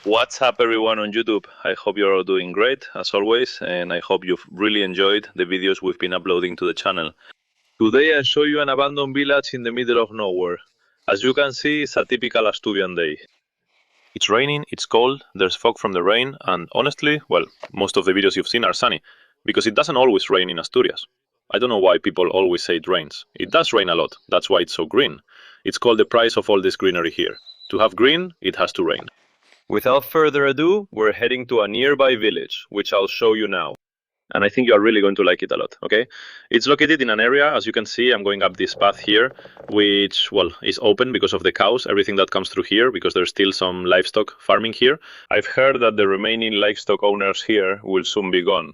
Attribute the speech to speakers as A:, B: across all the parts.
A: What's up everyone on YouTube? I hope you're all doing great as always, and I hope you've really enjoyed the videos we've been uploading to the channel. Today I show you an abandoned village in the middle of nowhere. As you can see, it's a typical Asturian day. It's raining, it's cold, there's fog from the rain, and honestly, well, most of the videos you've seen are sunny, because it doesn't always rain in Asturias. I don't know why people always say it rains. It does rain a lot, that's why it's so green. It's called the price of all this greenery here. To have green, it has to rain. Without further ado, we're heading to a nearby village, which I'll show you now. And I think you are really going to like it a lot, okay? It's located in an area, as you can see, I'm going up this path here, which, well, is open because of the cows, everything that comes through here, because there's still some livestock farming here. I've heard that the remaining livestock owners here will soon be gone,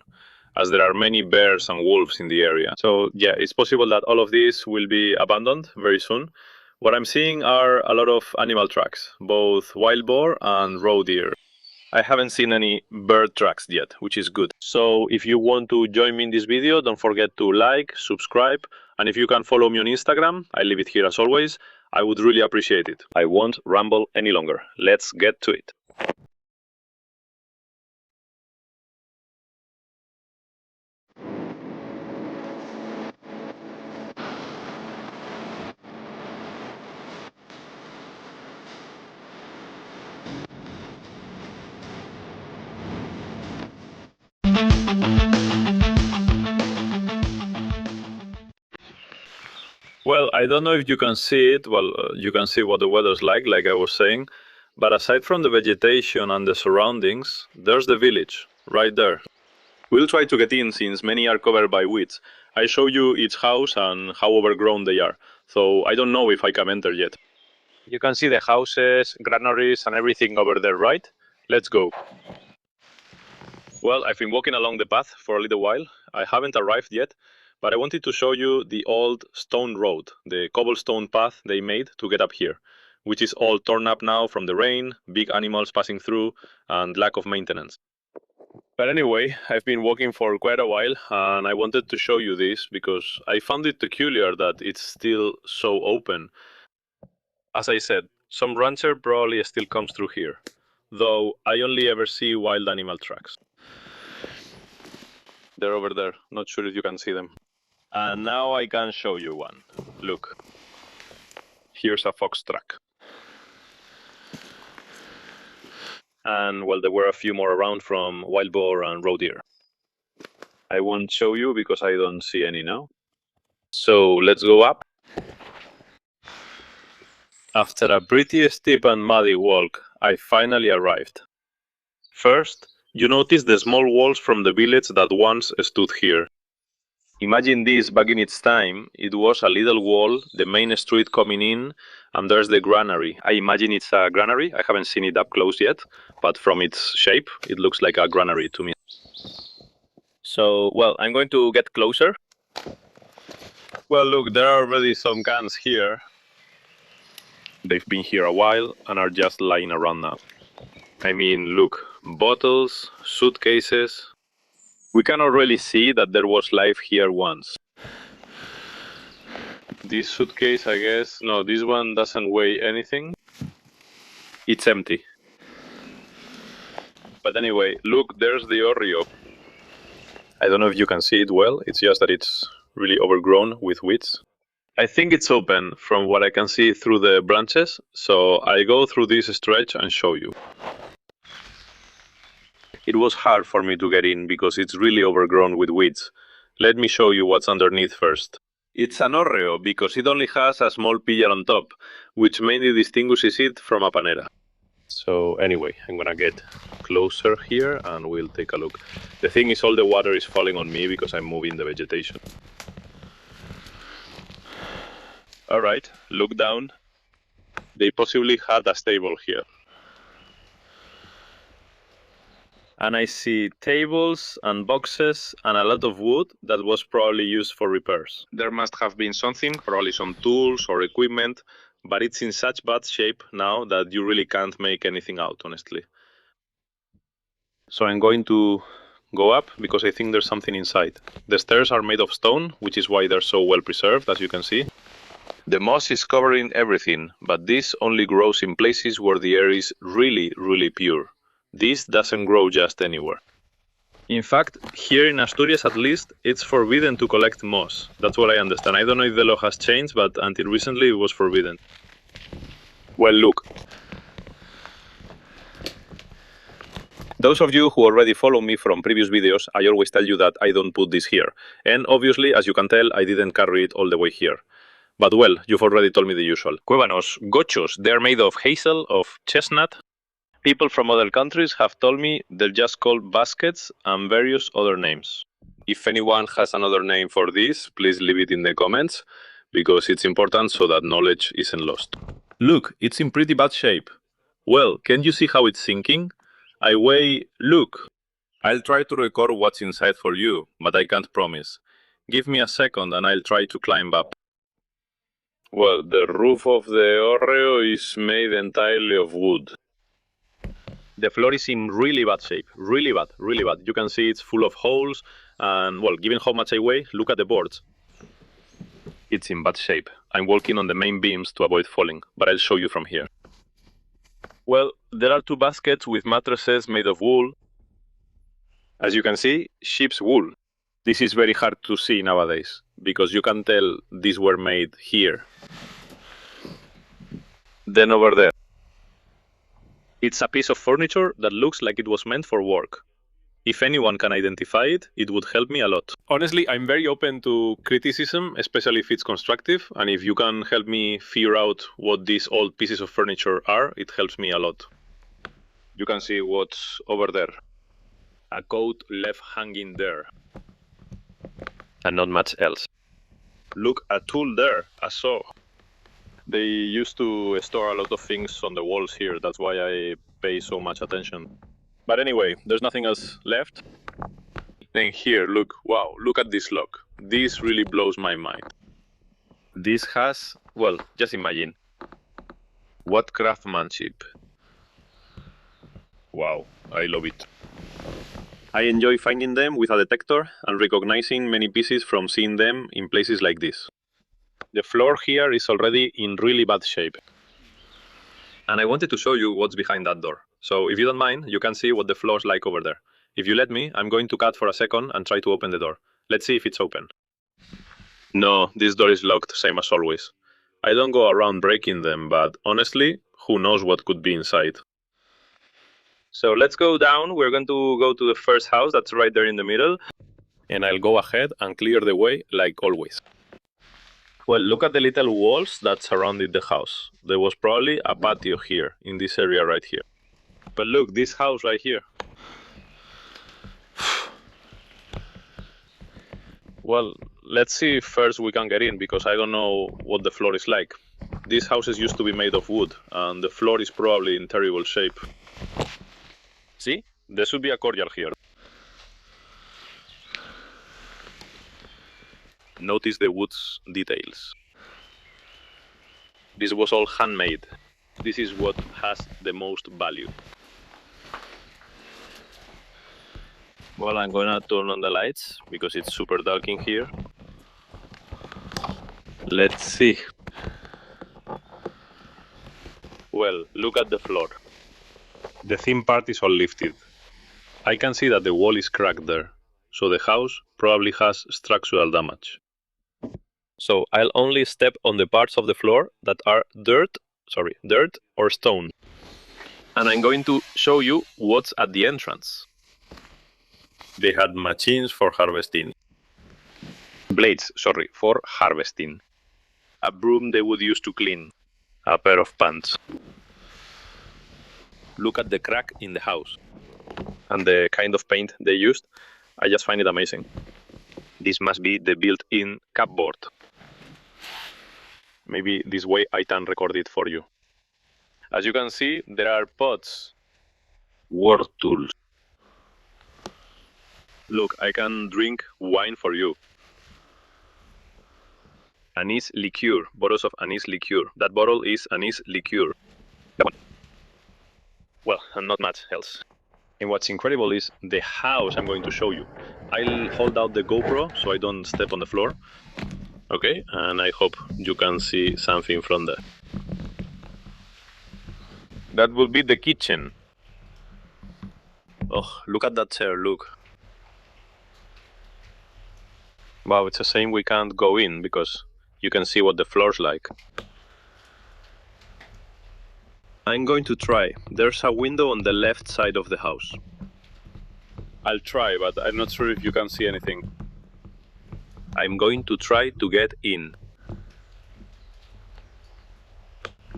A: as there are many bears and wolves in the area. So yeah, it's possible that all of this will be abandoned very soon. What I'm seeing are a lot of animal tracks, both wild boar and roe deer. I haven't seen any bird tracks yet, which is good. So if you want to join me in this video, don't forget to like, subscribe, and if you can follow me on Instagram, I leave it here as always, I would really appreciate it. I won't ramble any longer. Let's get to it. Well, I don't know if you can see it. Well, you can see what the weather's like I was saying. But aside from the vegetation and the surroundings, there's the village, right there. We'll try to get in since many are covered by weeds. I show you each house and how overgrown they are. So I don't know if I can enter yet. You can see the houses, granaries and everything over there, right? Let's go. Well, I've been walking along the path for a little while. I haven't arrived yet, but I wanted to show you the old stone road, the cobblestone path they made to get up here, which is all torn up now from the rain, big animals passing through, and lack of maintenance. But anyway, I've been walking for quite a while, and I wanted to show you this because I found it peculiar that it's still so open. As I said, some rancher probably still comes through here, though I only ever see wild animal tracks. They're over there, not sure if you can see them. And now I can show you one. Look, here's a fox track. And well, there were a few more around from wild boar and roe deer. I won't show you because I don't see any now. So let's go up. After a pretty steep and muddy walk, I finally arrived. First, you notice the small walls from the village that once stood here. Imagine this back in its time. It was a little wall, the main street coming in, and there's the granary. I imagine it's a granary. I haven't seen it up close yet, but from its shape, it looks like a granary to me. So, well, I'm going to get closer. Well, look, there are already some cans here. They've been here a while and are just lying around now. I mean, look, bottles, suitcases. We can already see that there was life here once. This suitcase, I guess, no, this one doesn't weigh anything. It's empty. But anyway, look, there's the Oreo. I don't know if you can see it well, it's just that it's really overgrown with weeds. I think it's open from what I can see through the branches, so I go through this stretch and show you. It was hard for me to get in because it's really overgrown with weeds. Let me show you what's underneath first. It's an Oreo because it only has a small pillar on top, which mainly distinguishes it from a panera. So anyway, I'm gonna get closer here and we'll take a look. The thing is, all the water is falling on me because I'm moving the vegetation. Alright, look down. They possibly had a stable here. And I see tables and boxes and a lot of wood that was probably used for repairs. There must have been something, probably some tools or equipment, but it's in such bad shape now that you really can't make anything out, honestly. So I'm going to go up because I think there's something inside. The stairs are made of stone, which is why they're so well preserved, as you can see. The moss is covering everything, but this only grows in places where the air is really, really pure. This doesn't grow just anywhere. In fact, here in Asturias at least, it's forbidden to collect moss. That's what I understand. I don't know if the law has changed, but until recently it was forbidden. Well, look. Those of you who already follow me from previous videos, I always tell you that I don't put this here. And obviously, as you can tell, I didn't carry it all the way here. But well, you've already told me the usual. Cuévanos, gochos, they're made of hazel, of chestnut. People from other countries have told me they're just called baskets and various other names. If anyone has another name for this, please leave it in the comments, because it's important so that knowledge isn't lost. Look, it's in pretty bad shape. Well, can you see how it's sinking? Look. I'll try to record what's inside for you, but I can't promise. Give me a second and I'll try to climb up. Well, the roof of the Orreo is made entirely of wood. The floor is in really bad shape, really bad. You can see it's full of holes, and well, given how much I weigh, look at the boards. It's in bad shape. I'm walking on the main beams to avoid falling, but I'll show you from here. Well, there are two baskets with mattresses made of wool. As you can see, sheep's wool. This is very hard to see nowadays, because you can tell these were made here. Then over there. It's a piece of furniture that looks like it was meant for work. If anyone can identify it, it would help me a lot. Honestly, I'm very open to criticism, especially if it's constructive, and if you can help me figure out what these old pieces of furniture are, it helps me a lot. You can see what's over there. A coat left hanging there. And not much else. Look, a tool there, a saw. They used to store a lot of things on the walls here, that's why I pay so much attention. But anyway, there's nothing else left. Then here, look, wow, look at this lock. This really blows my mind. This has, well, just imagine. What craftsmanship. Wow, I love it. I enjoy finding them with a detector and recognizing many pieces from seeing them in places like this. The floor here is already in really bad shape. And I wanted to show you what's behind that door. So if you don't mind, you can see what the floor's like over there. If you let me, I'm going to cut for a second and try to open the door. Let's see if it's open. No, this door is locked, same as always. I don't go around breaking them, but honestly, who knows what could be inside. So let's go down. We're going to go to the first house that's right there in the middle. And I'll go ahead and clear the way like always. Well, look at the little walls that surrounded the house. There was probably a patio here, in this area right here. But look, this house right here. Well, let's see if first we can get in, because I don't know what the floor is like. These houses used to be made of wood, and the floor is probably in terrible shape. See? There should be a courtyard here. Notice the wood's details. This was all handmade. This is what has the most value. Well, I'm gonna turn on the lights because it's super dark in here. Let's see. Well, look at the floor. The thin part is all lifted. I can see that the wall is cracked there, so the house probably has structural damage. So I'll only step on the parts of the floor that are dirt or stone. And I'm going to show you what's at the entrance. They had machines for harvesting. Blades, for harvesting. A broom they would use to clean. A pair of pants. Look at the crack in the house. And the kind of paint they used. I just find it amazing. This must be the built-in cupboard. Maybe this way I can record it for you. As you can see, there are pots. Work tools. Look, I can drink wine for you. Anise liqueur, bottles of anise liqueur. That bottle is anise liqueur. That one. Well, and not much else. And what's incredible is the house I'm going to show you. I'll hold out the GoPro so I don't step on the floor. Okay, and I hope you can see something from there. That will be the kitchen. Oh, look at that chair, look. Wow, it's a shame we can't go in because you can see what the floor's like. I'm going to try. There's a window on the left side of the house. I'll try, but I'm not sure if you can see anything. I'm going to try to get in.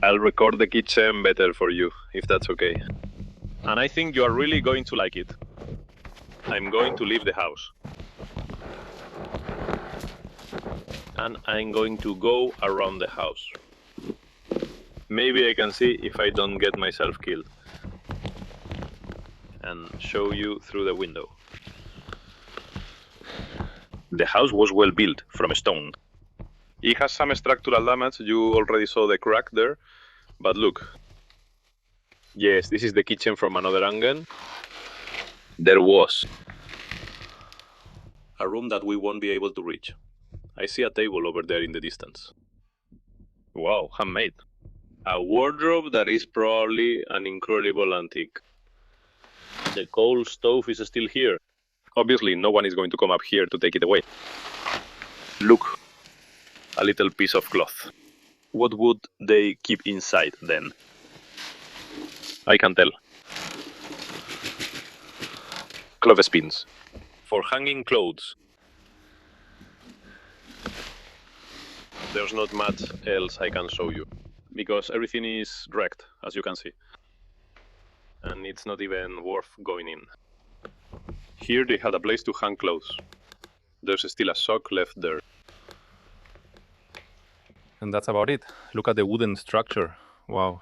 A: I'll record the kitchen better for you, if that's okay. And I think you are really going to like it. I'm going to leave the house. And I'm going to go around the house. Maybe I can see if I don't get myself killed. And show you through the window. The house was well built from stone. It has some structural damage, you already saw the crack there, but look. Yes, this is the kitchen from another angle. There was a room that we won't be able to reach. I see a table over there in the distance. Wow, handmade. A wardrobe that is probably an incredible antique. The coal stove is still here. Obviously, no one is going to come up here to take it away. Look, a little piece of cloth. What would they keep inside then? I can tell. Clothespins. For hanging clothes. There's not much else I can show you, because everything is wrecked, as you can see. And it's not even worth going in. Here they had a place to hang clothes. There's still a sock left there. And that's about it. Look at the wooden structure. Wow.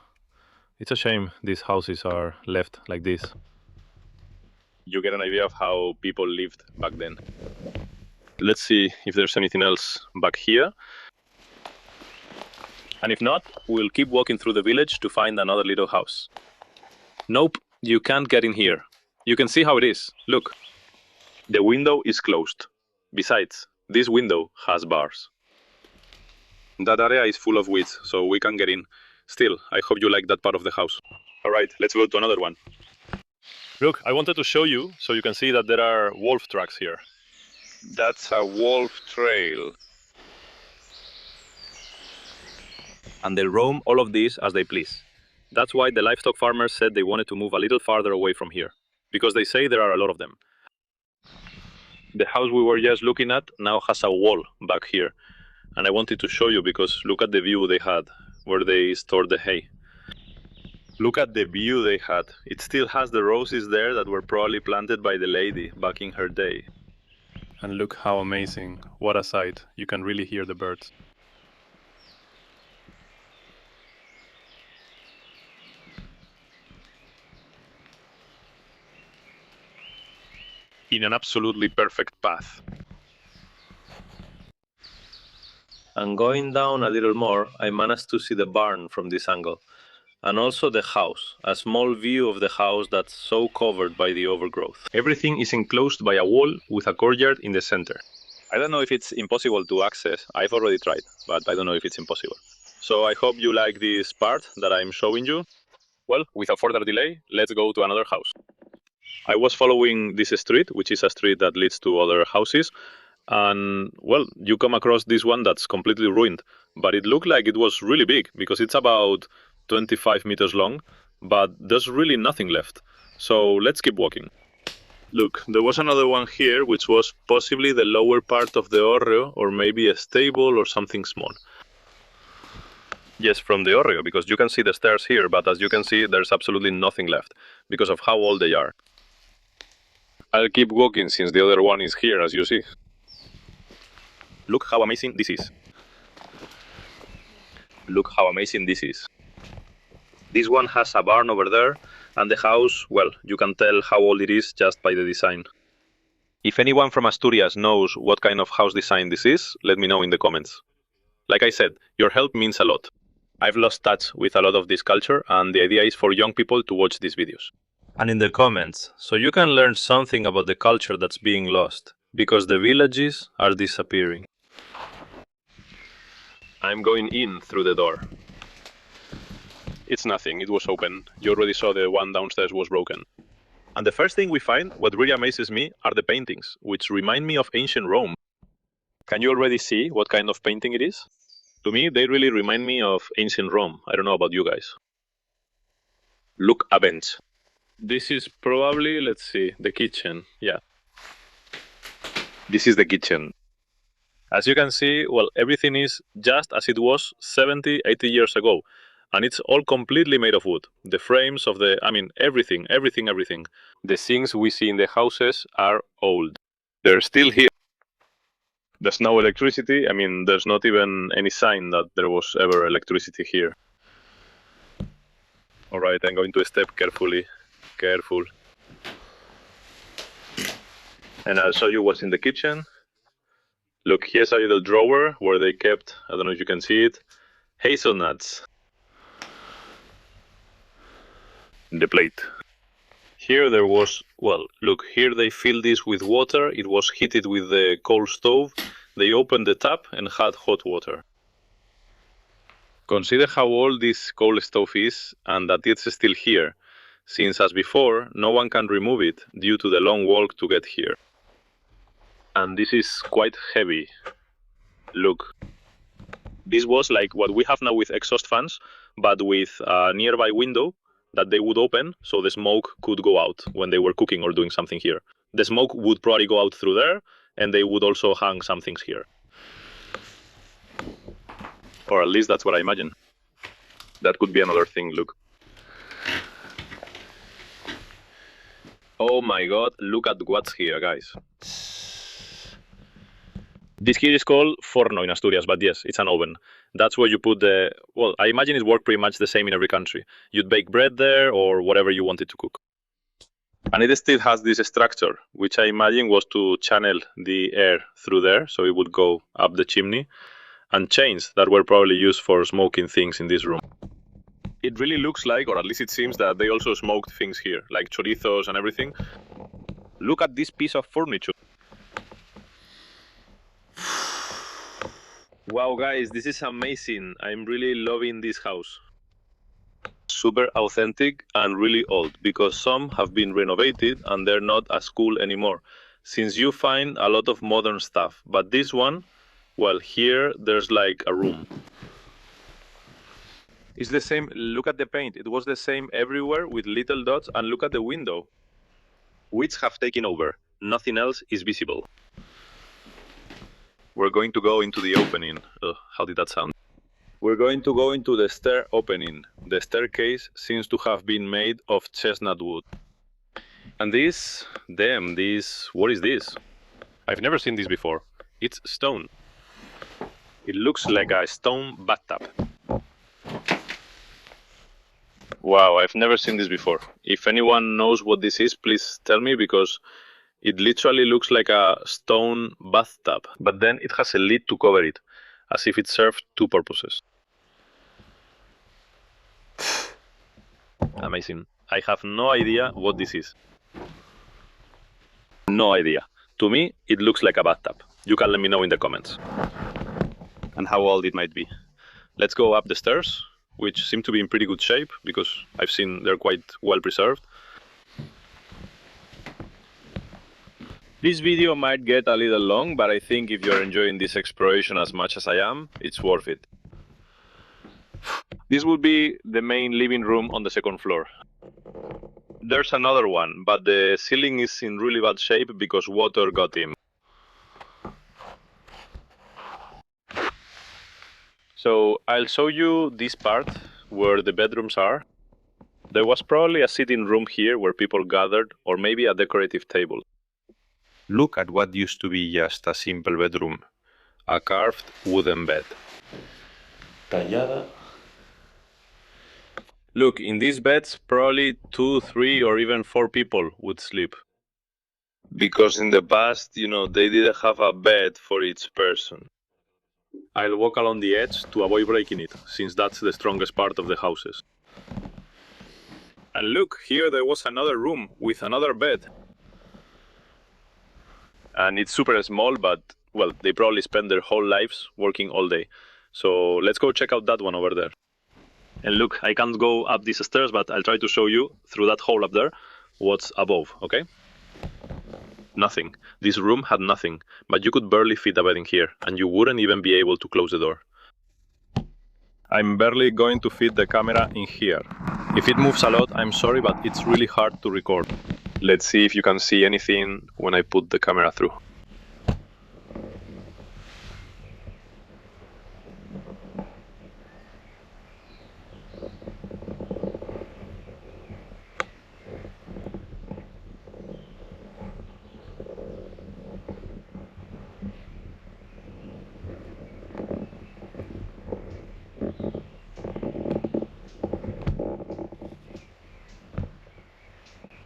A: It's a shame these houses are left like this. You get an idea of how people lived back then. Let's see if there's anything else back here. And if not, we'll keep walking through the village to find another little house. Nope, you can't get in here. You can see how it is. Look. The window is closed. Besides, this window has bars. That area is full of weeds, so we can't get in. Still, I hope you like that part of the house. Alright, let's go to another one. Look, I wanted to show you so you can see that there are wolf tracks here. That's a wolf trail. And they roam all of these as they please. That's why the livestock farmers said they wanted to move a little farther away from here, because they say there are a lot of them. The house we were just looking at now has a wall back here. And I wanted to show you because look at the view they had, where they stored the hay. Look at the view they had. It still has the roses there that were probably planted by the lady back in her day. And look how amazing. What a sight. You can really hear the birds. In an absolutely perfect path. And going down a little more, I managed to see the barn from this angle. And also the house, a small view of the house that's so covered by the overgrowth. Everything is enclosed by a wall with a courtyard in the center. I don't know if it's impossible to access. I've already tried, but I don't know if it's impossible. So I hope you like this part that I'm showing you. Well, without further delay, let's go to another house. I was following this street, which is a street that leads to other houses. And, well, you come across this one that's completely ruined. But it looked like it was really big, because it's about 25 meters long, but there's really nothing left. So let's keep walking. Look, there was another one here, which was possibly the lower part of the hórreo, or maybe a stable or something small. Yes, from the hórreo, because you can see the stairs here, but as you can see, there's absolutely nothing left, because of how old they are. I'll keep walking since the other one is here, as you see. Look how amazing this is. Look how amazing this is. This one has a barn over there, and the house, well, you can tell how old it is just by the design. If anyone from Asturias knows what kind of house design this is, let me know in the comments. Like I said, your help means a lot. I've lost touch with a lot of this culture, and the idea is for young people to watch these videos. And in the comments, so you can learn something about the culture that's being lost, because the villages are disappearing. I'm going in through the door. It's nothing, it was open. You already saw the one downstairs was broken. And the first thing we find, what really amazes me, are the paintings, which remind me of ancient Rome. Can you already see what kind of painting it is? To me, they really remind me of ancient Rome. I don't know about you guys. Look, a bench. This is probably, let's see, the kitchen. Yeah. This is the kitchen. As you can see, well, everything is just as it was 70, 80 years ago. And it's all completely made of wood. The frames of the, everything. The things we see in the houses are old. They're still here. There's no electricity. There's not even any sign that there was ever electricity here. All right, I'm going to step carefully. Careful. And I'll show you what's in the kitchen. Look, here's a little drawer where they kept, I don't know if you can see it, hazelnuts. In the plate. Here there was, well, look, here they filled this with water. It was heated with the coal stove. They opened the tap and had hot water. Consider how old this coal stove is and that it's still here, since as before, no one can remove it due to the long walk to get here. And this is quite heavy. Look. This was like what we have now with exhaust fans, but with a nearby window that they would open so the smoke could go out when they were cooking or doing something here. The smoke would probably go out through there, and they would also hang some things here. Or at least that's what I imagine. That could be another thing, look. Oh my god, look at what's here, guys. This here is called forno in Asturias, but yes, it's an oven. That's where you put the, well, I imagine it worked pretty much the same in every country. You'd bake bread there or whatever you wanted to cook. And it still has this structure, which I imagine was to channel the air through there, so it would go up the chimney, and chains that were probably used for smoking things in this room. It really looks like, or at least it seems, that they also smoked things here, like chorizos and everything. Look at this piece of furniture. Wow, guys, this is amazing. I'm really loving this house. Super authentic and really old, because some have been renovated and they're not as cool anymore, since you find a lot of modern stuff. But this one, well, here there's like a room. It's the same. Look at the paint. It was the same everywhere with little dots, and look at the window, which have taken over. Nothing else is visible. We're going to go into the opening. How did that sound? We're going to go into the stair opening. The staircase seems to have been made of chestnut wood. And this, what is this? I've never seen this before. It's stone. It looks like a stone bathtub. Wow, I've never seen this before. If anyone knows what this is, please tell me, because it literally looks like a stone bathtub, but then it has a lid to cover it, as if it served two purposes. Amazing. I have no idea what this is. No idea. To me, it looks like a bathtub. You can let me know in the comments. And how old it might be. Let's go up the stairs, which seem to be in pretty good shape, because I've seen they're quite well preserved. This video might get a little long, but I think if you're enjoying this exploration as much as I am, it's worth it. This would be the main living room on the second floor. There's another one, but the ceiling is in really bad shape because water got in. So I'll show you this part where the bedrooms are. There was probably a sitting room here where people gathered, or maybe a decorative table. Look at what used to be just a simple bedroom. A carved wooden bed.
B: Tallada.
A: Look, in these beds, probably 2, 3, or even 4 people would sleep. Because in the past, they didn't have a bed for each person. I'll walk along the edge to avoid breaking it, since that's the strongest part of the houses. And look, here there was another room with another bed. And it's super small, but, well, they probably spend their whole lives working all day. So let's go check out that one over there. And look, I can't go up these stairs, but I'll try to show you through that hole up there. what's above, okay? Nothing. This room had nothing, but you could barely fit a bed in here, and you wouldn't even be able to close the door. I'm barely going to fit the camera in here. If it moves a lot, I'm sorry, but it's really hard to record. Let's see if you can see anything when I put the camera through.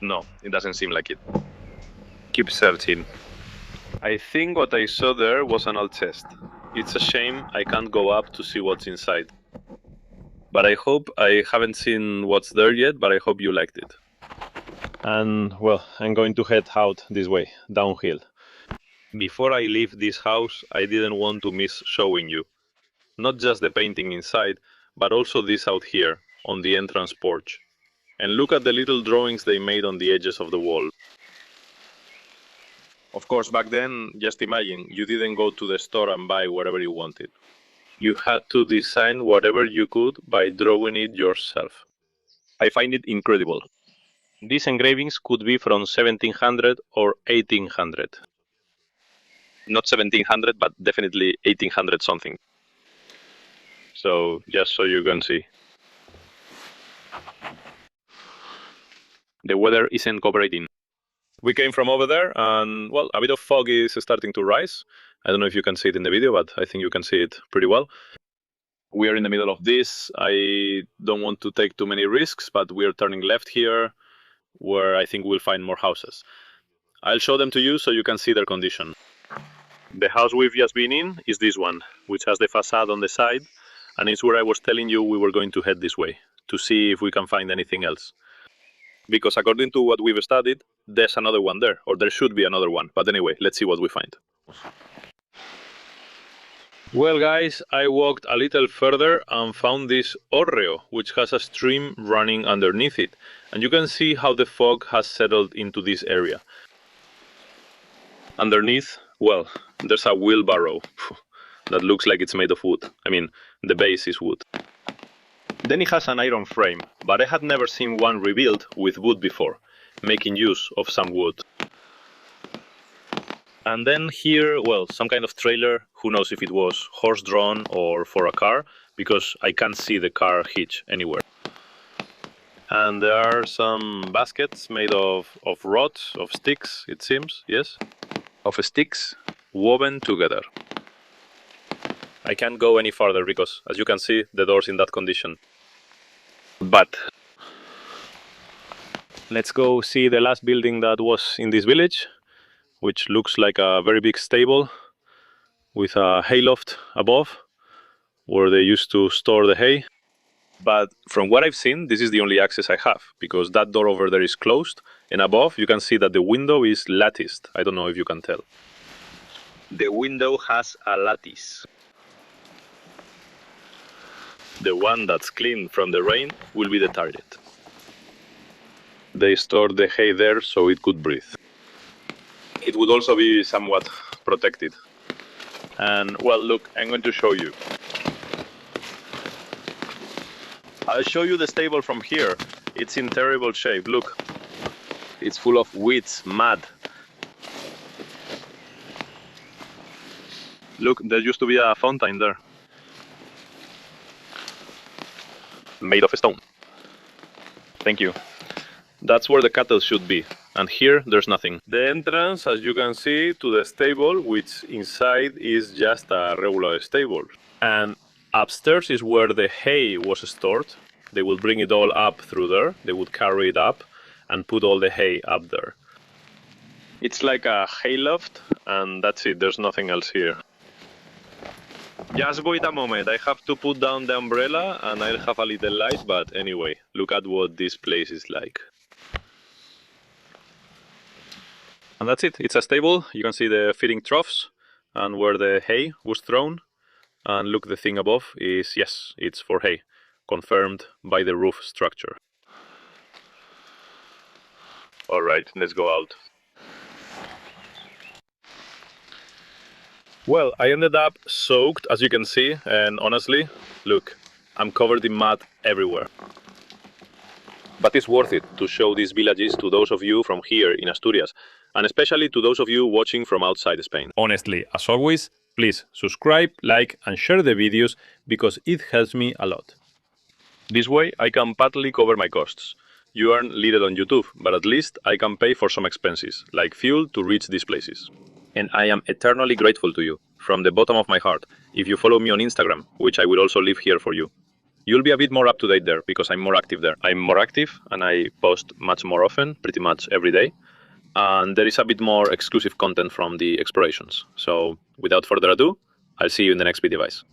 A: No, it doesn't seem like it. Keep searching. I think what I saw there was an old chest. It's a shame I can't go up to see what's inside. But I haven't seen what's there yet, but I hope you liked it. And well, I'm going to head out this way, downhill. Before I leave this house, I didn't want to miss showing you. Not just the painting inside, but also this out here, on the entrance porch. And look at the little drawings they made on the edges of the wall. Of course, back then, just imagine, you didn't go to the store and buy whatever you wanted. You had to design whatever you could by drawing it yourself. I find it incredible. These engravings could be from 1700 or 1800. Not 1700, but definitely 1800 something. So, just so you can see. The weather isn't cooperating. We came from over there, and well, a bit of fog is starting to rise. I don't know if you can see it in the video, but I think you can see it pretty well. We are in the middle of this. I don't want to take too many risks, but we are turning left here, where I think we'll find more houses. I'll show them to you so you can see their condition. The house we've just been in is this one, which has the facade on the side, and it's where I was telling you we were going to head this way, to see if we can find anything else. Because according to what we've studied, there's another one there, or there should be another one. But anyway, let's see what we find. Well guys, I walked a little further and found this hórreo, which has a stream running underneath it. And you can see how the fog has settled into this area. Underneath, well, there's a wheelbarrow that looks like it's made of wood. I mean, the base is wood. Then it has an iron frame, but I had never seen one rebuilt with wood before, making use of some wood. And then here, well, some kind of trailer, who knows if it was horse-drawn or for a car, because I can't see the car hitch anywhere. And there are some baskets made of rods, of sticks, it seems, yes? Of sticks woven together. I can't go any farther because, as you can see, the door's in that condition. But let's go see the last building that was in this village, which looks like a very big stable with a hayloft above, where they used to store the hay. But from what I've seen, this is the only access I have, because that door over there is closed, and above you can see that the window is latticed. I don't know if you can tell. The window has a lattice. The one that's clean from the rain will be the target. They stored the hay there so it could breathe. It would also be somewhat protected. And well, look, I'm going to show you. I'll show you the stable from here. It's in terrible shape, look. It's full of weeds, mud. Look, there used to be a fountain there. Made of stone. Thank you. That's where the cattle should be. And here, there's nothing. The entrance, as you can see, to the stable, which inside is just a regular stable. And upstairs is where the hay was stored. They would bring it all up through there. They would carry it up and put all the hay up there. It's like a hayloft, and that's it. There's nothing else here. Just wait a moment. I have to put down the umbrella and I'll have a little light, but anyway, look at what this place is like. And that's it. It's a stable. You can see the feeding troughs and where the hay was thrown. And look, the thing above is, yes, it's for hay, confirmed by the roof structure. Alright, let's go out. Well, I ended up soaked, as you can see, and honestly, look, I'm covered in mud everywhere. But it's worth it to show these villages to those of you from here in Asturias, and especially to those of you watching from outside Spain. Honestly, as always, please subscribe, like, and share the videos because it helps me a lot. This way, I can partly cover my costs. You earn little on YouTube, but at least I can pay for some expenses, like fuel, to reach these places. And I am eternally grateful to you, from the bottom of my heart, if you follow me on Instagram, which I will also leave here for you. You'll be a bit more up to date there, because I'm more active there. I'm more active, and I post much more often, pretty much every day. And there is a bit more exclusive content from the explorations. So, without further ado, I'll see you in the next video, guys.